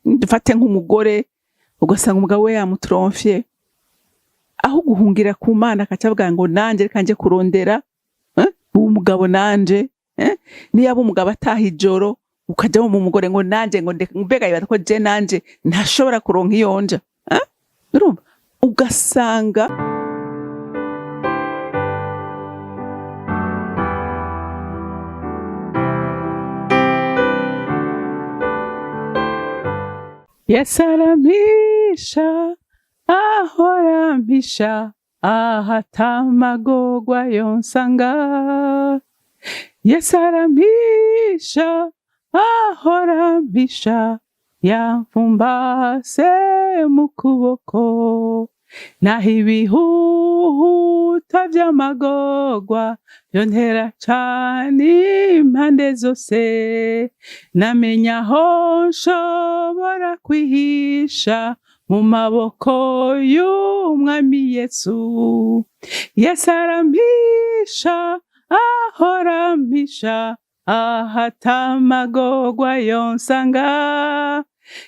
dufate nk'umugore ugasanga umugabo we yamutromfye, aho guhungira ku Mana akacavuga ngo nanje reka nje kurondera uwo mugabo nanje, niba umugabo ataha ijoro ukaja mu mugore ngo nanje ngo mbega yibaza ko je nanje ntashobora kuronka iyonja, urumva ugasanga Yesu arampisha, ahora ampisha, ahatamagorwa yonsanga. Yesu arampisha, ahora ampisha, yamfumbase mu kuboko. Naho ibihuta vy'amagorwa yontera cane impande zose, namenya aho nshobora kwihisha mu maboko y'umwami Yesu. Yesu arampisha, ahora ampisha, ahatamagorwa yonsanga.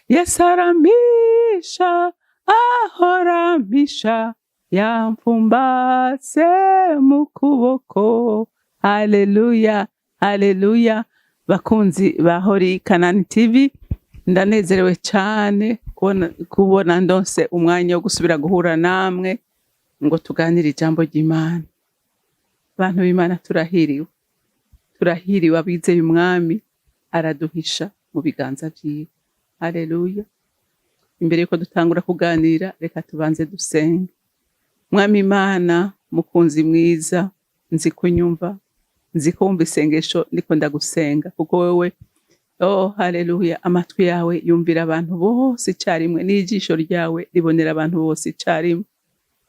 Yesu arampisha, ahora ampisha, yamfumbase mu kuboko. Haleluya, haleluya. Bakunzi ba Hori Kanani TV, ndanezerewe cyane kubona ndonse umwanya wo gusubira guhura namwe ngo tuganire ijambo ry'Imana. Abantu b'Imana turahiriwe, turahiriwe abizeye umwami araduhisha mu biganza vyiwe. Haleluya. Imbere yuko dutangura kuganira, reka tubanze dusenge. Mwami Imana, mukunzi mwiza, nzi kunyumva, nzi ko wumva isengesho ndiko ndagusenga, kuko wewe haleluya, amatwi yawe yumvira abantu bose icarimwe, n'ijisho ryawe ribonera abantu bose icarimwe.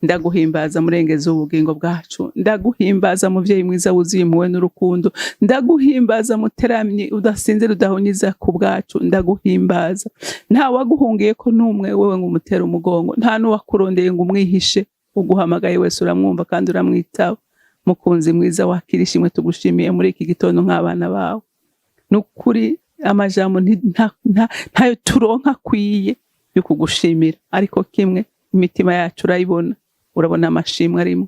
Ndaguhimbaza murengezi w'ubugingo bwacu, ndaguhimbaza muvyeyi mwiza wuzuye impuhwe n'urukundo, ndaguhimbaza muteramyi udasinze rudahunyiza ku bwacu, ndaguhimbaza. Nta waguhungiye ko numwe wewe ngo umutera umugongo, nta n'uwakurondeye ngo umwihishe, uguhamagaye wese uramwumva kandi uramwitaba. Mukunzi mwiza, wakira ishimwe tugushimiye muri iki gitondo nk'abana bawe. Nukuri amajambo ntayo turonka kwiye yo kugushimira, ariko kimwe imitima yacu urayibona, urabona amashimwe arimo.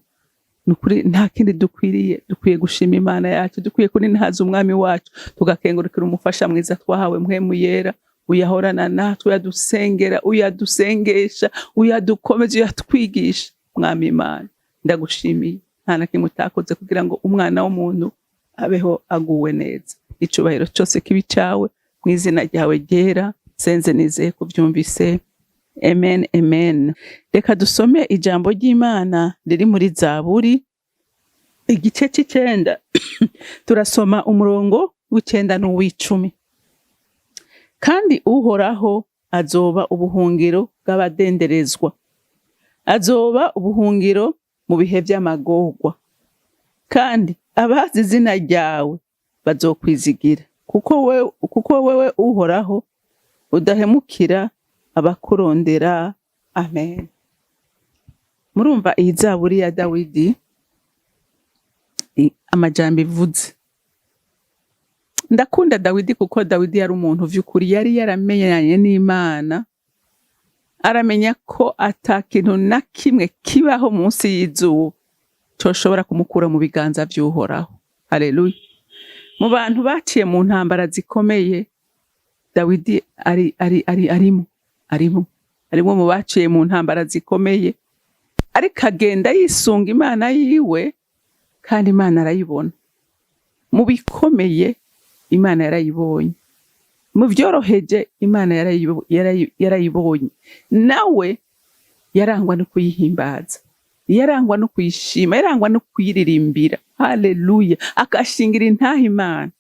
Nukuri nta kindi dukwiye gushima Imana yacu, dukwiye kuninahaza umwami wacu, tugakengurukira umufasha mwiza twahawe mpwemu yera, uyahorana natwe, uyadusengera, uyadusengesha, uyadukomeza, uyatwigisha. Mwami Imana, ndagushimiye, nta na kimwe utakoze kugira ngo umwana w'umuntu abeho aguwe neza. Icubahiro cyose kibi cyawe, mu izina ryawe ryera, senze nizeye kubyumvise. Amen, amen. Reka dusome ijambo ry'Imana riri muri Zaburi igice c'9. Turasoma umurongo w'9 n'uw'10. Kandi uhoraho azoba ubuhungiro bw'abadenderezwa, azoba ubuhungiro mu bihe by'amagorwa, kandi abazi izina ryawe bazokwizigira, kuko wewe uhoraho udahemukira abakurondera. Amen. Murumva iyi Zaburi ya Dawidi amajambo ivuze. Ndakunda Dawidi kuko Dawidi yari umuntu vy'ukuri, yari yaramenyanye n'Imana, aramenya ko atakintu na kimwe kibaho munsi y'izuba coshobora kumukura mu biganza vy'uhoraho. Haleluya. Mu bantu baciye mu ntambara zikomeye, Dawidi arimo mu baciye mu ntambara zikomeye, ariko agenda yisunga Imana yiwe, kandi Imana arayibona. Mu bikomeye Imana yarayibonye, mu vyoroheje Imana yarayibonye. Nawe yarangwa no kuyihimbaza, yarangwa no kuyishima, yarangwa no kuyiririmbira. Haleluya. Akashingira intaha Imana.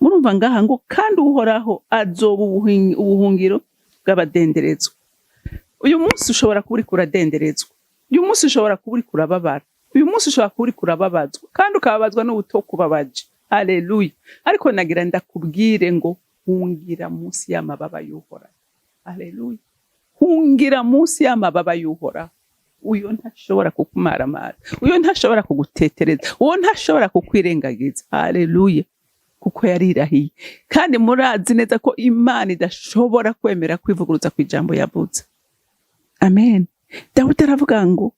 Murumva ngaha ngo kandi uhoraho azoba ubuhungiro bw'abadenderezwa. Uyu munsi ushobora kuba uriko uradenderezwa, uyu munsi ushobora kuba uriko urababara, uyu munsi ushobora kuba uriko urababazwa, kandi ukababazwa n'ubutokubabaje. Haleluya. Ariko nagira ndakubwire ngo hungira munsi y'amababa y'uhoraho. Haleluya. Hungira munsi y'amababa y'uhoraho. Uyo ntashobora kukumaramara, uyo ntashobora kugutetereza, uwo ntashobora kukwirengagiza. Haleluya. kuko yarirahiye. Kandi murazi neza ko Imana idashobora kwemera kwivuguruza ku ijambo yavuze. Amen. Dawidi aravuga ngo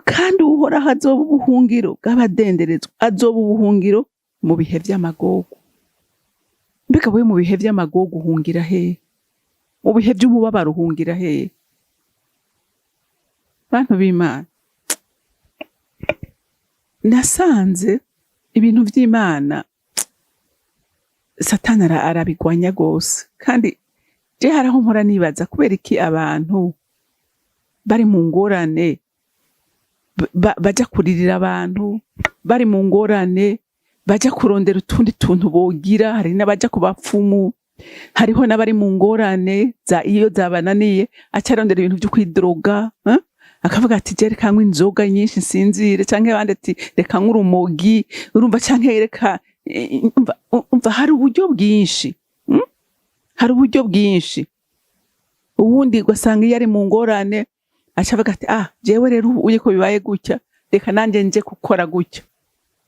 kandi uhoraho azoba ubuhungiro bw'abadenderezwa, azoba ubuhungiro mu bihe vy'amagogo. Mbega we mu bihe vy'amagogo uhungira hehe? Mu bihe vy'umubabaro uhungira hehe? Bantu b'Imana, nasanze ibintu vy'Imana Satani arabigwanya gose. Kandi je haraho mpora nibaza kubera iki abantu bari mu ngorane baja kuririra abantu, bari mu ngorane baja kurondera utundi tuntu bogira. Hari n'abaja ku bapfumu, hariho n'abari mu ngorane iyo zabananiye acarondera ibintu vyo kwidroga, akavuga ati je reka nywe inzoga nyinshi nsinzire, canke abandi ati reka nywe urumogi, urumva, canke reka umva hari uburyo bwinshi, hari uburyo bwinshi. Uwundi ugasanga iyo ari mu ngorane acavuga ati jewe rero uye ko bibaye gutya, reka nanje nje gukora gutya.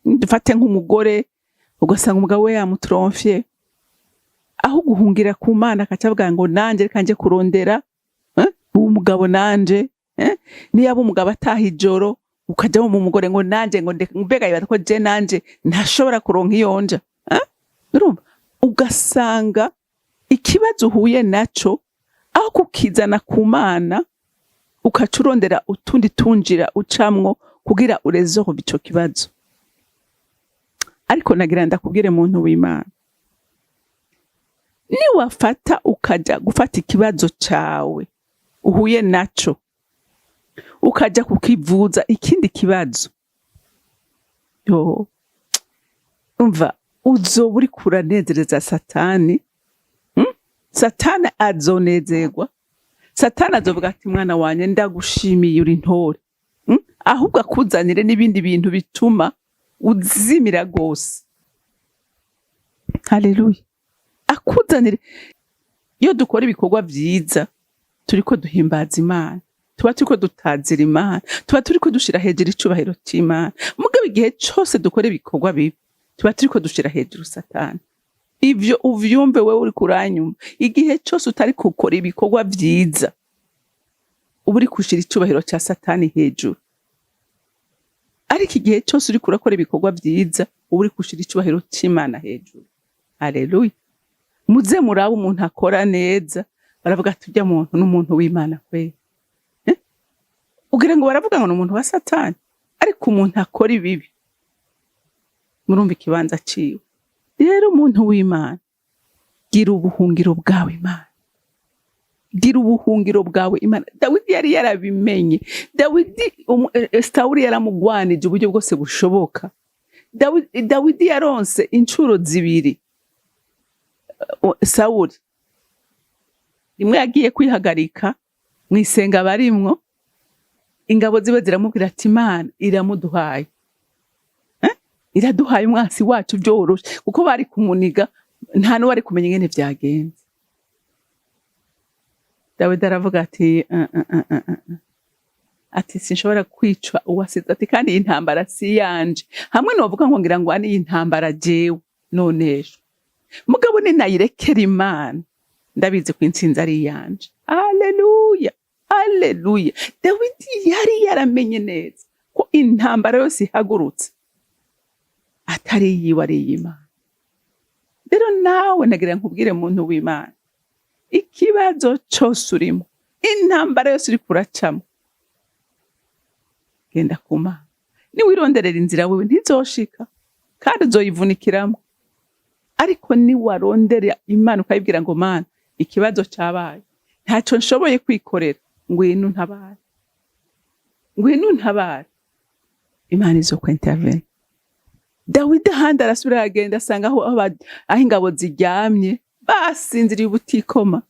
Dufate nk'umugore ugasanga umugabo we yamutromfye, aho guhungira ku Mana akacavuga ngo nanje reka nje kurondera uwo mugabo nanje. Niba umugabo ataha ijoro ukaja mu mugore ngo nanje ngo mbega yibaza ko je nanje ntashobora kuronka iyonja. Urumva, ugasanga ikibazo uhuye naco aho kukizana ku Mana ukacurondera utundi tunjira ucamwo kugira urezeho ico kibazo. Ariko nagira ndakubwire muntu w'Imana, ni wafata ukaja gufata ikibazo cawe uhuye naco ukaja kukivuza ikindi kibazo, umva uzoba uri kuranezereza Satani. Satani azonezerwa. Satani azovuga ati mwana wanje ndagushimiye uri ntore, ahubwo akuzanire n'ibindi bintu bituma uzimira gose. Haleluya. Akuzanire. Iyo dukora ibikorwa vyiza turiko duhimbaza Imana, tuba turiko dutazira Imana, tuba turiko dushira hejuru icubahiro c'Imana. Mugabo igihe cose dukora ibikorwa bibi tuba turiko dushira hejuru Satani. Ivyo uvyumve wewe uri kuranyuma. Igihe cose utari gukora ibikorwa vyiza uba uri kushira icubahiro ca Satani hejuru. Ariko igihe cose uri kurakora ibikorwa vyiza uba uri kushira icubahiro c'Imana hejuru. Haleluya. Muze muraba umuntu akora neza baravuga ati urya muntu n'umuntu w'Imana kwe. Ugira ngo baravuga ngo n'umuntu wa Satani, ariko umuntu akora ibibi murumva ikibanza ciwe. Rero umuntu w'Imana, gira ubuhungiro bwawe Imana, gira ubuhungiro bwawe Imana. Dawidi yari yarabimenye. Dawidi Sawuli yaramugwanije uburyo bwose bushoboka. Dawidi yaronse incuro zibiri Sawuli. Rimwe yagiye kwihagarika mwisenga barimwo, ingabo zibe ziramubwira ati Imana iramuduhaye, iraduhaye umwasi wacu byoroshe, kuko bari kumuniga nta n'uwari kumenya ingene vyagenze. Dawidi aravuga ati ati sinshobora kwicwa uwasize, ati kandi iyi ntambara si yanje. Hamwe novuga ngo ngira ngo iyi ntambara jewe nonesho, mugabo ninayirekera Imana ndabizi ko intsinzi ari yanje. Haleluya, haleluya. Dawidi yari yaramenye neza ko intambara yose ihagurutse atari yiwe ari y'Imana. Rero nawe nagira nkubwire muntu w'Imana, ikibazo cose urimo, intambara yose uri kuracamo, genda ku Mana. Niwironderera inzira wewe ntizoshika kandi uzoyivunikiramo. Ariko niwarondera Imana ukayibwira ngo Mana ikibazo cabaye, ntaco nshoboye kwikorera, ngwino ntabare, ngwino ntabare, Imana izokwentervene. Dawidi ahandi arasubira agenda asanga aho ingabo ziryamye basinziriye ubutikoma,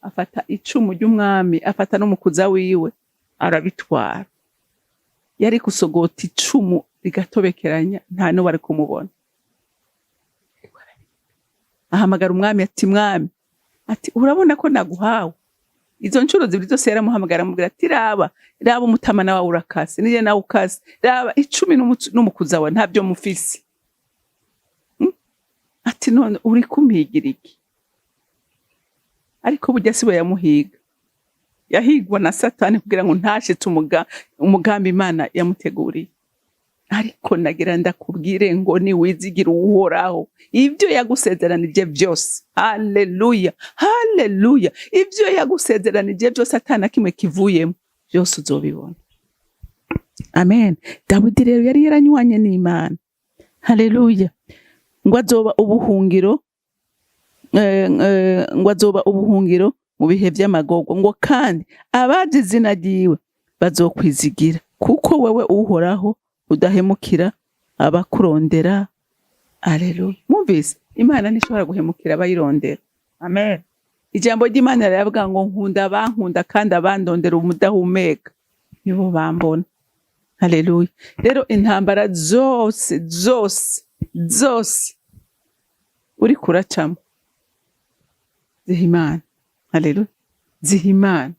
afata icumu ry'umwami, afata n'umukuza wiwe arabitwara. Yari kusogota icumu rigatobekeranya, nta n'uwari kumubona. Ahamagara umwami ati mwami, ati urabona ko naguhawe. Izo ncuro zibiri zose yaramuhamagara amubwira ati raba umutama nawe urakase, nije nawe ukase, raba icumi n'umukuza wawe ntabyo mufise. ati none uri kumpigira iki? Ariko burya siwe yamuhiga, yahigwa na Satani kugira ngo ntashitse umugambi Imana yamuteguriye. Ariko nagira ndakubwire ngo ni wizigira Uhoraho, ibyo yagusezeranije byose, haleluya, haleluya, ibyo yagusezeranije byose atana kimwe kivuyemo, byose uzobibona. Amen. Dawidi rero yari yaranywanye n'Imana, haleluya, ngo azoba ubuhungiro, ngo azoba ubuhungiro mu bihe by'amagorwa, ngo kandi abazi izina ryiwe bazokwizigira, kuko wewe Uhoraho udahemukira abakurondera. Haleluya. Mwumvise, Imana ntishobora guhemukira abayirondera. Amen. Ijambo ry'Imana riravuga ngo nkunda abankunda kandi abandondera umudahumeka nibo bambona. Haleluya. Rero intambara zose uri kuracamo ziha Imana. Haleluya. Ziha Imana.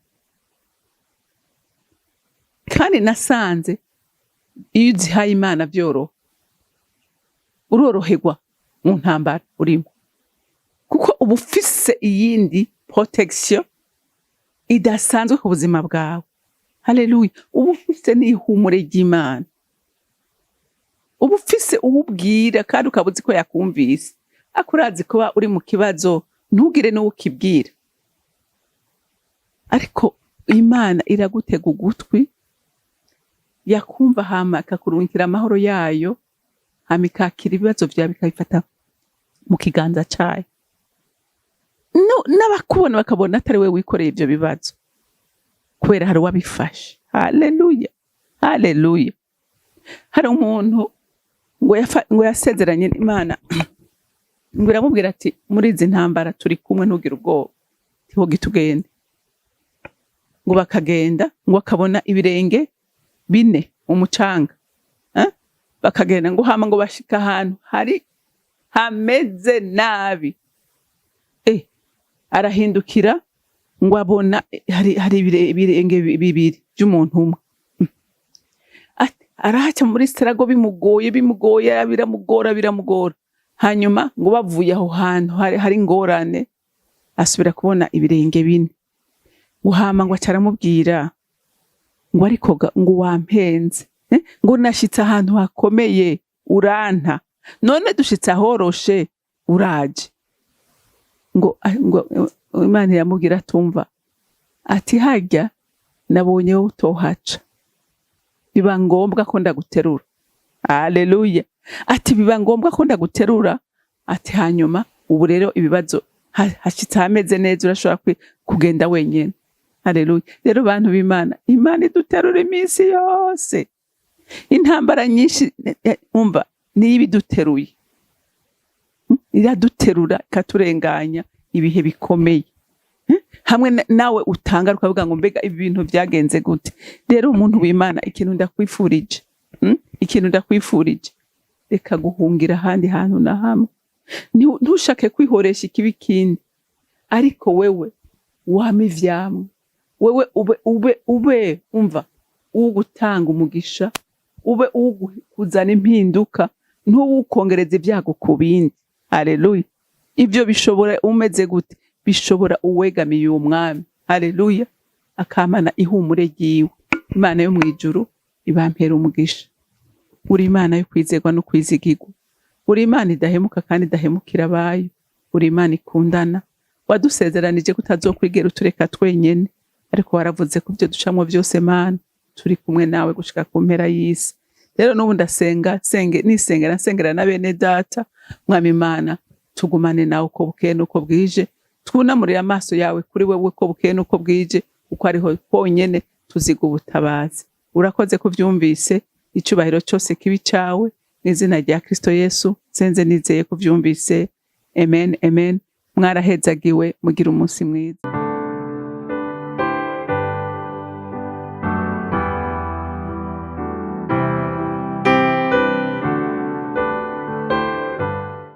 Kandi nasanze iyo uzihaye Imana byoroha, uroroherwa mu ntambara urimo, kuko uba ufise iyindi protection idasanzwe ku buzima bwawe. Haleluya. Uba ufise n'ihumure ry'Imana, uba ufise uwubwira kandi ukabuzi ko yakumvise. Akurazi kuba uri mu kibazo ntugire n'uwo ukibwira, ariko Imana iragutega ugutwi, yakumva hama akakurungikira amahoro yayo, hama ikakira ibibazo byawe bikabifata mu kiganza cyayo. N'abakubona bakabona atari we wikoreye ibyo bibazo, kubera hari uwabifashe. Haleluya, haleluya. Hari umuntu ngo yasezeranye n'Imana, ngo iramubwira ati muri izi ntambara turi kumwe, ntugire ubwoba, tihoge tugende. Ngo bakagenda, ngo akabona ibirenge 4 mu mucanga, bakagenda ngo hama ngo bashika ahantu hari hameze nabi. Arahindukira ngo abona hari ibirenge 2 by'umuntu umwe. Arahaca muri sitarago bimugoye, biramugora. Hanyuma ngo bavuye aho hantu hari ingorane, asubira kubona ibirenge 4. Ngo hama ngo acaramubwira ngo ariko ngo wampenze, ngo nashitse ahantu hakomeye uranta, none dushitse ahoroshe uraje. Ngo Imana iramubwira atumva, ati harya nabonye wowe utohaca, biba ngombwa ko ndaguterura. Haleluya. Ati biba ngombwa ko ndaguterura, ati hanyuma ubu rero ibibazo hashitse hameze neza, urashobora kugenda wenyene. Haleluya. Rero bantu b'Imana, Imana iduterura iminsi yose. Intambara nyinshi umva niyo ibiduteruye, iraduterura ikaturenganya ibihe bikomeye, hamwe nawe utanga ukavuga ngo mbega ibi bintu byagenze gute. Rero umuntu w'Imana, ikintu ndakwifurije, reka guhungira ahandi hantu na hamwe, ntushake kwihoresha ikibi kindi, ariko wewe wame ivyamwe, wewe ube umva ugutanga umugisha, ube uguzana impinduka, ntuwukongereza ibyago ku bindi. Haleluya. Ibyo bishobora umeze gute? Bishobora uwegamiye umwami. Haleluya. Akamana ihumure ryiwe. Imana yo mwijuru ibampera umugisha. Uri Imana yo kwizerwa no kwizigirwa, uri Imana idahemuka kandi idahemukira abayo, uri Imana ikundana, wadusezeranije kutazokwigera utureka twenyene, ariko waravuze ko byo ducamwo byose Mana turi kumwe nawe gushika ku mpera y'isi. Rero n'ubu nisengera na bene data, mwami Imana tugumane nawe uko bukeye nuko bwije, twunamurire amaso yawe kuri wewe uko bukeye nuko bwije, uko ariho honyene tuziga ubutabazi. Urakoze kuvyumvise, icubahiro cyose kibi cyawe, n'izina rya Kristo Yesu senze nizeye kuvyumvise. Amen, amen. Mwarahezagiwe, mugira umunsi mwiza.